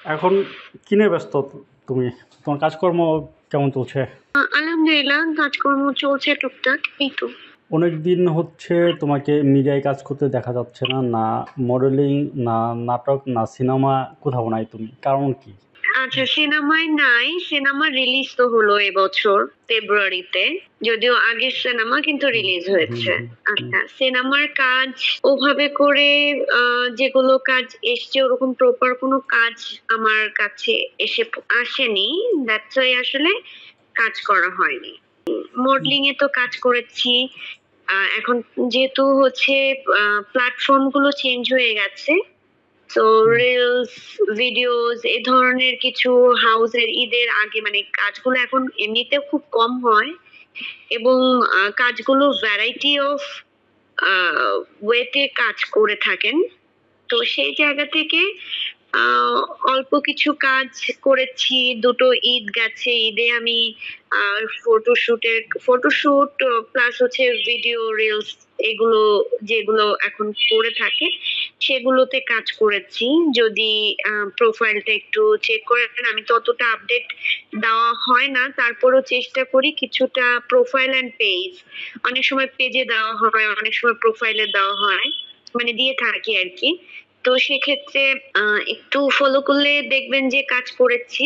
এখন কি নিয়ে ব্যস্ত তুমি? তোমার কাজকর্ম কেমন চলছে? আলহামদুলিল্লাহ, কাজকর্ম চলছে টুকটাক, এই তো। অনেক দিন হচ্ছে তোমাকে মিডিয়ায় কাজ করতে দেখা যাচ্ছে না, না মডেলিং, না নাটক, না সিনেমা, কোথাও নাই তুমি, কারণ কি? আচ্ছা, সিনেমায় নাই। সিনেমা রিলিজ তো হলো এবছর ফেব্রুয়ারিতে, যদিও আগের সিনেমা কিন্তু রিলিজ হয়েছে। আচ্ছা, সিনেমার কাজ ওভাবে করে যেগুলো কাজ এসছে ওরকম প্রপার কোনো কাজ আমার কাছে আসেনি। দ্যাটস ওয়াই আসলে কাজ করা হয়নি। মডেলিং এ তো কাজ করেছি। এখন যেহেতু হচ্ছে প্ল্যাটফর্ম গুলো চেঞ্জ হয়ে গেছে, তো রিলস, ভিডিওস এ ধরনের কিছু হাউসের ঈদের আগে মানে কাজগুলো এখন এমনিতেও খুব কম হয়, এবং কাজগুলো ভ্যারাইটি অফ ওয়েতে কাজ করে থাকেন। তো সেই জায়গা থেকে আহ, অল্প কিছু কাজ করেছি। দুটো ঈদ গেছে, ঈদে আমি ফটোশুট প্লাস হচ্ছে ভিডিও রিলস, এগুলো যেগুলো এখন করে থাকে সেগুলোতে কাজ করেছি। যদি প্রোফাইলটা একটু চেক করেন, আমি ততটা আপডেট দেওয়া হয় না, তারপরও চেষ্টা করি কিছুটা। প্রোফাইল অ্যান্ড পেজ, অনেক সময় পেজে দেওয়া হয়, অনেক সময় প্রোফাইলে দেওয়া হয়, মানে দিয়ে থাকি আর কি। তো সেক্ষেত্রে একটু ফলো করলে দেখবেন যে কাজ করেছি।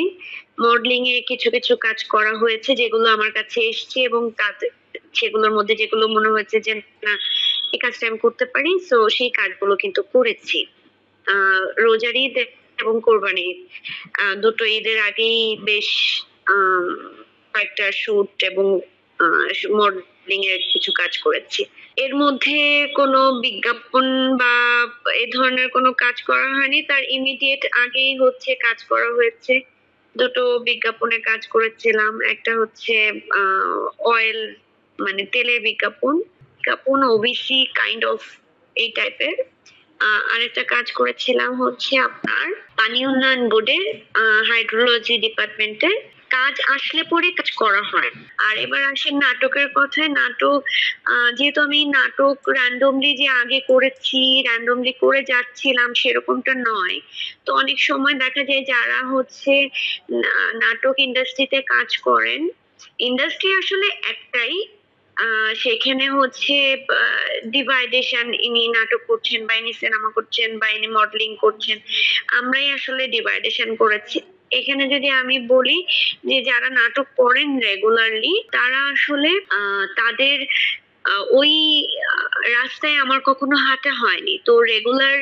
মডেলিং এ কিছু কিছু কাজ করা হয়েছে যেগুলো আমার কাছে এসছে, এবং সেগুলোর মধ্যে যেগুলো মনে হয়েছে যে না, এই কাজটা আমি করতে পারি, তো সেই কাজগুলো কিন্তু করেছি। রোজার ঈদ এবং কোরবানি ঈদ, দুটো ঈদের আগেই বেশ আহ, কয়েকটা শুট এবং মডেলিং এর কিছু কাজ করেছি। এর মধ্যে কোনো বিজ্ঞাপন বা এ ধরনের কোনো কাজ করা হয়নি, তার ইমিডিয়েট আগেই হচ্ছে কাজ করা হয়েছে। দুটো বিজ্ঞাপনে কাজ করেছিলাম। একটা হচ্ছে অয়েল, মানে তেলের বিজ্ঞাপন, ওবিসি কাইন্ড অফ এই টাইপের। আরেকটা কাজ করেছিলাম হচ্ছে আপনার পানি উন্নয়ন বোর্ডের হাইড্রোলজি ডিপার্টমেন্টে। কাজ আসলে পরে কাজ করা হয়। আর এবার আসেন নাটকের কথায়। নাটক, যেহেতু আমি নাটক র্যান্ডমলি যে আগে করেছি, র্যান্ডমলি করে যাচ্ছিলাম সেরকমটা নয়। তো অনেক সময় দেখা যায় যারা হচ্ছে নাটক ইন্ডাস্ট্রিতে কাজ করেন, ইন্ডাস্ট্রি আসলে একটাই, সেখানে হচ্ছে ডিভাইডেশন, ইনি নাটক করছেন বা ইনি সিনেমা করছেন বা ইনি মডেলিং করছেন, আমরাই আসলে ডিভাইডেশন করেছি। এখানে যদি আমি বলি যে যারা নাটক করেন রেগুলারলি, তারা আসলে তাদের ওই রাস্তায় আমার কখনো হাঁটা হয়নি। তো রেগুলার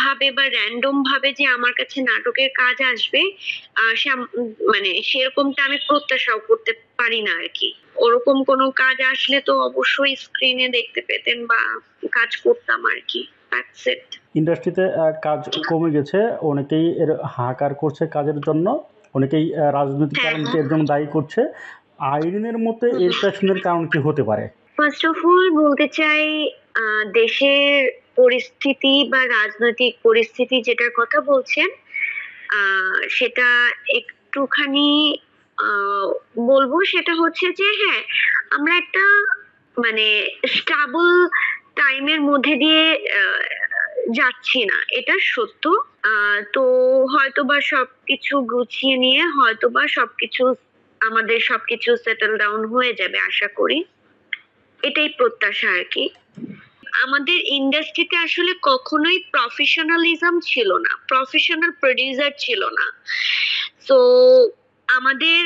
ভাবে বা র্যান্ডম ভাবে যে আমার কাছে নাটকের কাজ আসবে, মানে সেরকমটা আমি প্রত্যাশাও করতে পারি না আর কি। ওরকম কোনো কাজ আসলে তো অবশ্যই স্ক্রিনে দেখতে পেতেন বা কাজ করতাম আর কি। That's it. ইন্ডাস্ট্রিতে কাজ কমে গেছে, অনেকেই এর হাহাকার করছে কাজের জন্য, অনেকেই রাজনৈতিক হ্যাঁ, কারণকে এর জন্য দায়ী করছে। আইনের মতে এর পেছনের কারণ কি হতে পারে? ফার্স্ট অফ অল বলতে চাই, দেশের পরিস্থিতি বা রাজনৈতিক পরিস্থিতি যেটার কথা বলছেন, সেটা একটুখানি বলবো। সেটা হচ্ছে যে হ্যাঁ, আমরা একটা মানে স্টাবল টাইমের মধ্যে দিয়ে যাচ্ছি না, এটা সত্য। তো হয়তোবা সবকিছু গুছিয়ে নিয়ে হয়তোবা আমাদের সবকিছু সেটেল ডাউন হয়ে যাবে আশা করি, এটাই প্রত্যাশা আর কি। আমাদের ইন্ডাস্ট্রিতে আসলে কখনোই প্রফেশনালিজম ছিল না, প্রফেশনাল প্রডিউসার ছিল না। তো আমাদের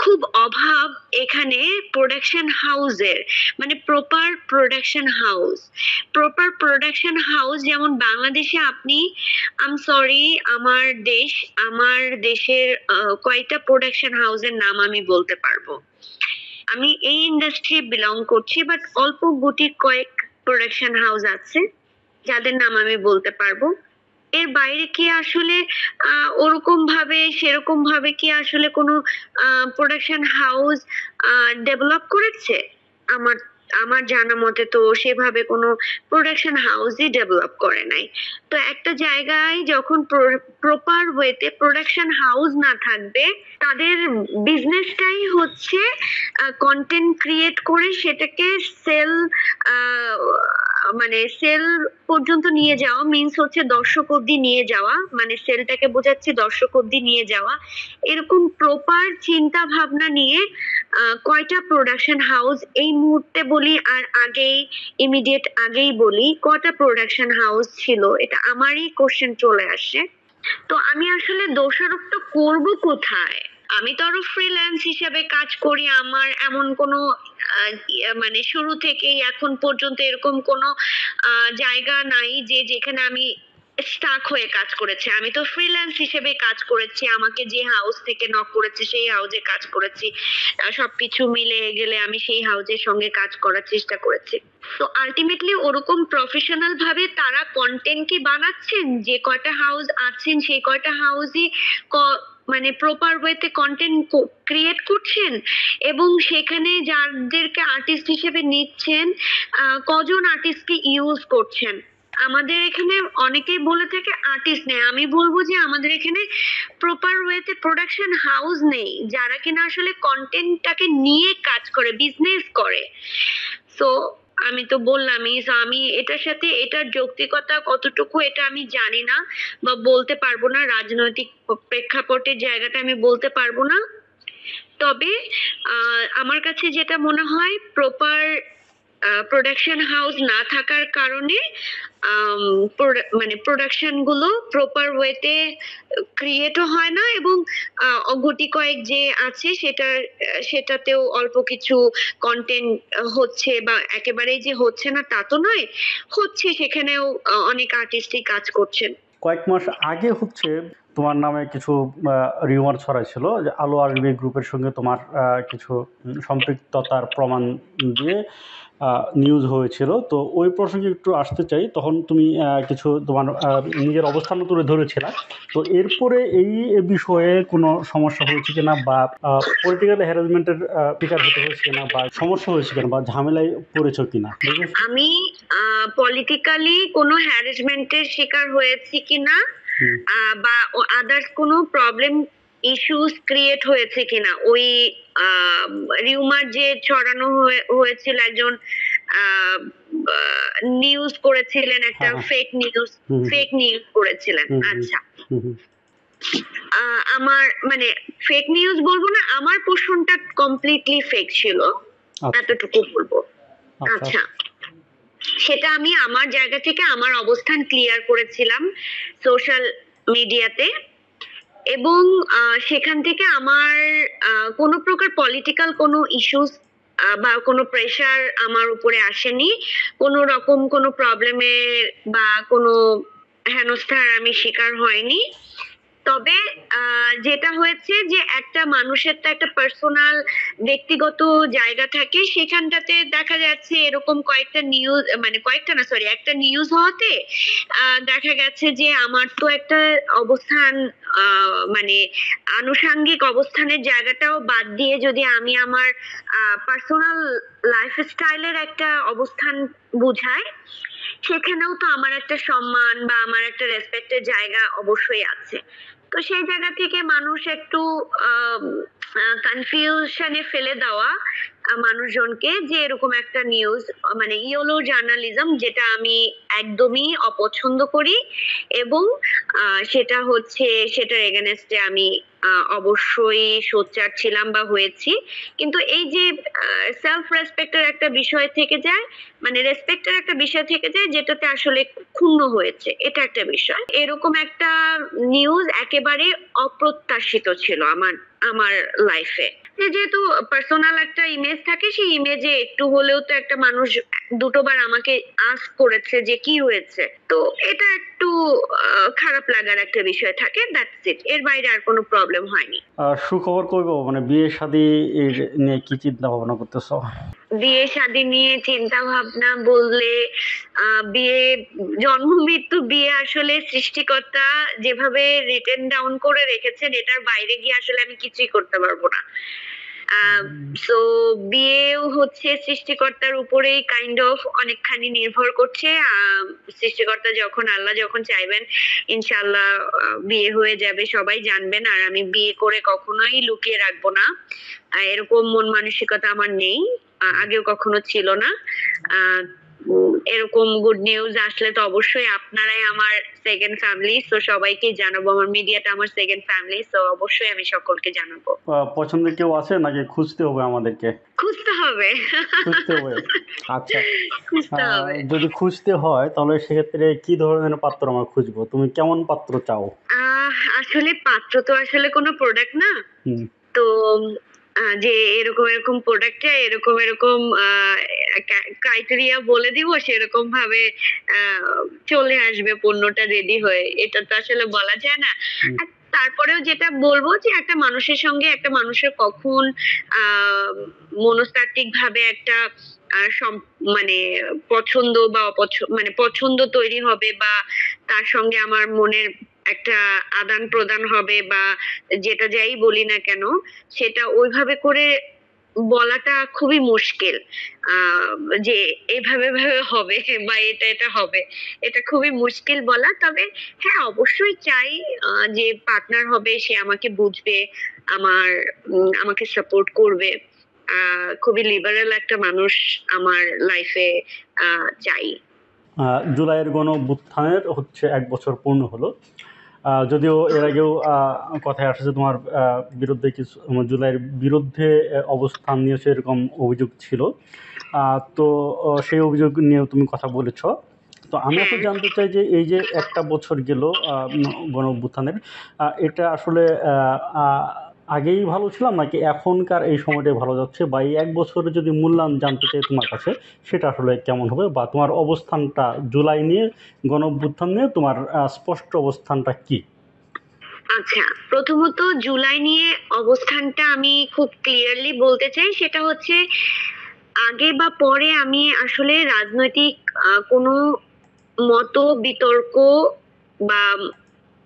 খুব অভাব এখানে প্রোডাকশন হাউসের, মানে প্রপার প্রোডাকশন হাউস যেমন বাংলাদেশে আপনি, আম সরি, আমার দেশের কয়টা প্রোডাকশন হাউসের নাম আমি বলতে পারবো। আমি এই ইন্ডাস্ট্রি বিলং করছি, বাট অল্প গুটি কয়েক প্রোডাকশন হাউস আছে যাদের নাম আমি বলতে পারবো। এর বাইরে কি আসলে ওরকম ভাবে সেরকম ভাবে কি আসলে কোনো প্রোডাকশন হাউস ডেভেলপ করেছে? আমার আমার জানা মতে তো সেভাবে কোনো প্রোডাকশন হাউসই ডেভেলপ করে নাই। তো একটা জায়গায় যখন প্রপার ওয়েতে প্রোডাকশন হাউস না থাকবে, তাদের বিজনেসটাই হচ্ছে কন্টেন্ট ক্রিয়েট করে সেটাকে সেল মানে সেল পর্যন্ত নিয়ে যাওয়া মিন্স হচ্ছে দর্শক অব্দি নিয়ে যাওয়া, মানে সেলটাকে বোঝাচ্ছি দর্শক অব্দি নিয়ে যাওয়া। এরকম প্রপার চিন্তা ভাবনা নিয়ে কয়টা প্রোডাকশন হাউস এই মুহূর্তে বলি আর আগেই ইমিডিয়েট আগেই বলি কয়টা প্রোডাকশন হাউস ছিল, এটা আমারই কোশ্চেন চলে আসে। তো আমি আসলে দোষারোপটা করব কোথায়? আমি তো আরো ফ্রিল্যান্স হিসেবে কাজ করি, আমার এমন কোনো মানে শুরু থেকেই এখন পর্যন্ত এরকম কোনো জায়গা নাই যে যেখানে আমি স্টাক হয়ে কাজ করেছি। আমি তো ফ্রিল্যান্স হিসেবে কাজ করেছি, আমাকে যে হাউস থেকে নক করেছে সেই হাউসে কাজ করেছি, সবকিছু মিলে গেলে আমি সেই হাউসের সঙ্গে কাজ করার চেষ্টা করেছি। তো আলটিমেটলি ওরকম প্রফেশনাল ভাবে তারা কন্টেন্ট কি বানাচ্ছেন, যে কয়টা হাউস আছেন সেই কয়টা হাউসই মানে প্রপার ওয়েতে কন্টেন্ট ক্রিয়েট করছেন, এবং সেখানে যাদেরকে আর্টিস্ট হিসেবে নিচ্ছেন কজন আর্টিস্টকে ইউজ করছেন। আমাদের এখানে অনেকেই বলে থাকে আর্টিস্ট নেই, আমি বলবো যে আমাদের এখানে প্রপার ওয়েতে প্রোডাকশন হাউস নেই যারা কিনা আসলে কন্টেন্টটাকে নিয়ে কাজ করে, বিজনেস করে। সো আমি তো বললামই, so আমি এটার সাথে এটার যৌক্তিকতা কতটুকু এটা আমি জানি না বা বলতে পারবো না, রাজনৈতিক প্রেক্ষাপটের জায়গাটা আমি বলতে পারবো না। তবে আমার কাছে যেটা মনে হয় প্রপার প্রোডাকশন হাউস না থাকার কারণে মানে প্রোডাকশন গুলো প্রপার ওয়েতে ক্রিয়েটও হয় না, এবং গুটি কয়েক যে আছে সেটাতেও অল্প কিছু কন্টেন্ট হচ্ছে, বা একেবারেই যে হচ্ছে না তা তো নয়, হচ্ছে, সেখানেও অনেক আর্টিস্টই কাজ করছেন। কয়েক মাস আগে হচ্ছে তোমার নামে কিছু রিউমার ছড়াইছিল যে আলো আরবি গ্রুপের সঙ্গে তোমার কিছু সম্পৃক্ততার প্রমাণ দিয়ে নিউজ হয়েছিল। তো ওই প্রসঙ্গে একটু আসতে চাই। তখন তুমি কিছু তোমার নিজের অবস্থানও তুলে ধরেছিল। তো এরপরে এই বিষয়ে কোনো সমস্যা হয়েছে কিনা, বা পলিটিক্যাল হ্যারাসমেন্টের শিকার হতে হয়েছে কিনা, বা সমস্যা হয়েছে কিনা, বা ঝামেলায় পড়েছো কিনা? আমি পলিটিক্যালি কোনো হ্যারাসমেন্টের শিকার হয়েছি কিনা বা আদার্স কোনো প্রবলেম ইস্যুস ক্রিয়েট হয়েছে কিনা, ওই রিউমার যে ছড়ানো হয়েছিল, একজন নিউজ করেছিলেন, একটা ফেক নিউজ করেছিলেন। আচ্ছা, আমার মানে ফেক নিউজ বলবো না, আমার পোর্শনটা কমপ্লিটলি ফেক ছিল, এতটুকু বলবো। আচ্ছা, সেটা আমি আমার জায়গা থেকে আমার অবস্থান ক্লিয়ার করেছিলাম সোশ্যাল মিডিয়াতে, এবং সেখান থেকে আমার কোনো প্রকার পলিটিক্যাল কোনো ইস্যুস বা কোনো প্রেশার আমার উপরে আসেনি, কোনো রকম কোনো প্রবলেমের বা কোনো হেনস্থার আমি শিকার হয়নি। তবে যেটা হয়েছে যে একটা মানুষের তো একটা পার্সোনাল ব্যক্তিগত জায়গা থাকে, সেখানটাতে দেখা যাচ্ছে এরকম কয়েকটা নিউজ, মানে কয়েকটা না সরি একটা নিউজ হওয়াতে দেখা গেছে যে আমার তো একটা অবস্থান মানে আনুষাঙ্গিক অবস্থানের জায়গাটাও বাদ দিয়ে যদি আমি আমার পার্সোনাল লাইফস্টাইলের একটা অবস্থান বুঝাই, সেখানেও তো আমার একটা সম্মান বা আমার একটা রেসপেক্টের জায়গা অবশ্যই আছে। তো সেই জায়গা থেকে মানুষ একটু কনফিউশনে ফেলে দেওয়া মানুষজনকে যে এরকম একটা নিউজ, মানে ইয়েলো জার্নালিজম, যেটা আমি একদমই অপছন্দ করি, এবং সেটা হচ্ছে সেটার এগেনস্টে আমি অবশ্যই সোচ্চার ছিলাম বা হয়েছি। কিন্তু এই যে সেলফ রেসপেক্টের একটা বিষয় থেকে যায়, মানে রেসপেক্টের একটা বিষয় থেকে যায় যেটাতে আসলে ক্ষুণ্ণ হয়েছে, এটা একটা বিষয়। এরকম একটা নিউজ একেবারে অপ্রত্যাশিত ছিল আমার লাইফে। যেহেতু পার্সোনাল একটা ইমেজ থাকে, সেই ইমেজে একটু হলেও তো একটা মানুষ দুটোবার আমাকে আস্ক করেছে যে কি হয়েছে, তো এটা একটু খারাপ লাগার একটা বিষয় থাকে, দ্যাটস ইট, এর বাইরে আর কোনো প্রবলেম হয়নি। সুখবর কইব, মানে বিয়ে শাদী নিয়ে কি চিন্তা ভাবনা করতেছো? বিয়ে শাদী নিয়ে চিন্তা ভাবনা বললে বিয়ে, জন্ম মৃত্যু, বিয়ে আসলে সৃষ্টিকর্তা যেভাবে রিটেন ডাউন করে রেখেছেন, এটার বাইরে গিয়ে আসলে আমি কিছুই করতে পারবো না। সো বিয়েও হচ্ছে সৃষ্টিকর্তার উপরেই কাইন্ড অফ অনেকখানি নির্ভর করছে। সৃষ্টিকর্তা যখন, আল্লাহ যখন চাইবেন ইনশাআল্লাহ বিয়ে হয়ে যাবে, সবাই জানবেন। আর আমি বিয়ে করে কখনোই লুকিয়ে রাখবো না, এরকম মন মানসিকতা আমার নেই, আগেও কখনো ছিল না। এরকম গুড নিউজ আসলে তো অবশ্যই আপনারাই আমার সেকেন্ড ফ্যামিলি, তো সবাইকেই জানাবো। আমার মিডিয়াটা আমার সেকেন্ড ফ্যামিলি, তো অবশ্যই আমি সকলকে জানাবো। পছন্দের কেউ আছে নাকি খুঁজতে হবে আমাদেরকে? খুঁজতে হবে। খুঁজতে হবে। আচ্ছা, খুঁজতে হবে। যদি খুঁজতে হয় তাহলে সেক্ষেত্রে কি ধরনের পাত্র আমরা খুঁজবো? তুমি কেমন পাত্র চাও? আসলে পাত্র তো আসলে কোনো প্রোডাক্ট না। হুম। তো যে এরকম এরকম প্রোডাক্ট চাই, এরকম এরকম ক্রাইটেরিয়া বলে দিব, সেরকম ভাবে চলে আসবে পণ্যটা রেডি হয়ে, এটা তো আসলে বলা যায় না। হুম। আর তারপরেও যেটা বলবো যে একটা মানুষের সঙ্গে একটা মানুষের কখন মনস্তাত্ত্বিক ভাবে একটা মানে পছন্দ বা মানে পছন্দ তৈরি হবে, বা তার সঙ্গে আমার মনের একটা আদান প্রদান হবে, বা যেটা যাই বলি না কেন সেটা ওইভাবে করে বলাটা খুবই মুশকিল। যে এভাবে ভাবে হবে বা এটা এটা হবে, এটা খুবই মুশকিল বলা। তবে হ্যাঁ, অবশ্যই চাই যে পার্টনার হবে, সে আমাকে বুঝবে, আমার আমাকে সাপোর্ট করবে। খুবই লিবারেল একটা মানুষ আমার লাইফে চাই। জুলাইয়ের গণ অভ্যুত্থানের হচ্ছে 1 বছর পূর্ণ হলো। যদিও এর আগেও কথায় আসছে তোমার বিরুদ্ধে কিছু জুলাইয়ের বিরুদ্ধে অবস্থান নিয়ে সেরকম অভিযোগ ছিল। তো সেই অভিযোগ নিয়েও তুমি কথা বলেছ। তো আমি এখন হ্যাঁ। জানতে চাই যে এই যে একটা বছর গেল গণ অভ্যুত্থানের, এটা আসলে আগেই ভালো ছিলাম নাকি এখনকার এই সময়টাই ভালো যাচ্ছে, বা এই 1 বছরে যদি মূল্যায়ন জানতে চাই তোমার কাছে, সেটা আসলে কেমন হবে, বা তোমার অবস্থানটা জুলাই নিয়ে, গণ অভ্যুত্থান নিয়ে তোমার স্পষ্ট অবস্থানটা কি? আচ্ছা, প্রথমত জুলাই নিয়ে অবস্থানটা আমি খুব ক্লিয়ারলি বলতে চাই, সেটা হচ্ছে আগে বা পরে আমি আসলে রাজনৈতিক কোনো মত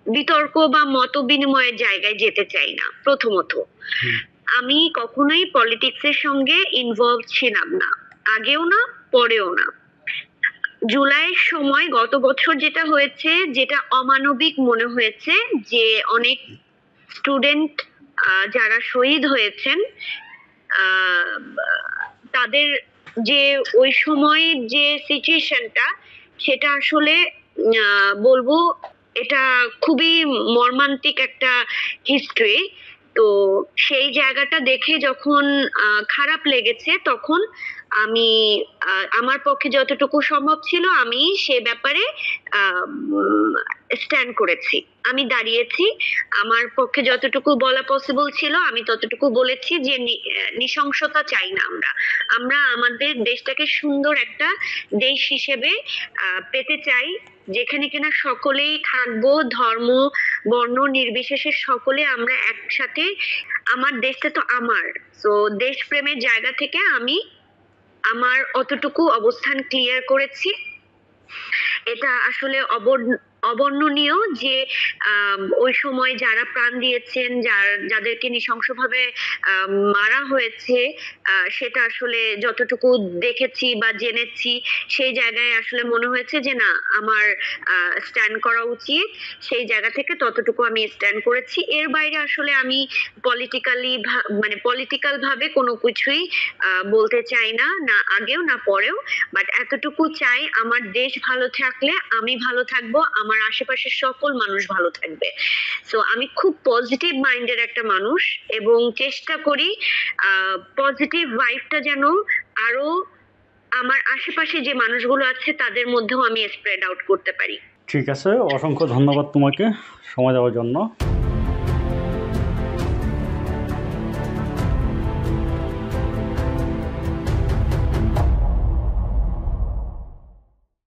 বিতর্ক বা মত বিনিময়ের জায়গায় যেতে চাই না। প্রথমত হুম। আমি কখনোই পলিটিক্স এর সঙ্গে ইনভলভ ছিলাম না, আগেও না, পরেও না। জুলাইয়ের সময় গত বছর যেটা হয়েছে, যেটা অমানবিক মনে হয়েছে, যে অনেক স্টুডেন্ট যারা শহীদ হয়েছেন, আহ, তাদের যে ওই সময় যে সিচুয়েশনটা, সেটা আসলে বলবো এটা খুবই মর্মান্তিক একটা হিস্ট্রি। তো সেই জায়গাটা দেখে যখন খারাপ লেগেছে, তখন আমি আমার পক্ষে যতটুকু সম্ভব ছিল আমি সে ব্যাপারে স্ট্যান্ড করেছি, আমি দাঁড়িয়েছি। আমার পক্ষে যতটুকু বলা পসিবল ছিল আমি ততটুকু বলেছি যে নৃশংসতা চাই না আমরা। আমরা আমাদের দেশটাকে সুন্দর একটা দেশ হিসেবে পেতে চাই, যেখানে কিনা সকলেই থাকবো, ধর্ম বর্ণ নির্বিশেষে সকলে আমরা একসাথে। আমার দেশটা তো আমার, তো দেশপ্রেমের জায়গা থেকে আমি আমার অতটুকু অবস্থান ক্লিয়ার করেছি। এটা আসলে অবর্ণনীয় যে ওই সময় যারা প্রাণ দিয়েছেন, যাদেরকে নৃশংসভাবে মারা হয়েছে, সেটা আসলে যতটুকু দেখেছি বা জেনেছি, সেই জায়গায় আসলে মনে হয়েছে যে না, আমার স্ট্যান্ড করা উচিত। সেই জায়গা থেকে ততটুকু আমি স্ট্যান্ড করেছি। এর বাইরে আসলে আমি মানে পলিটিক্যাল ভাবে কোনো কিছুই বলতে চাই না, না আগেও না পরেও। বাট এতটুকু চাই, আমার দেশ ভালো থাকলে আমি ভালো থাকবো, আমার আশেপাশের সকল মানুষ ভালো থাকবে। সো আমি খুব পজিটিভ মাইন্ডের একটা মানুষ, এবং চেষ্টা করি পজিটিভ ভাইবটা যেন আরো আমার আশেপাশে যে মানুষগুলো আছে তাদের মধ্যেও আমি স্প্রেড আউট করতে পারি। ঠিক আছে, অসংখ্য ধন্যবাদ তোমাকে সময় দেওয়ার জন্য।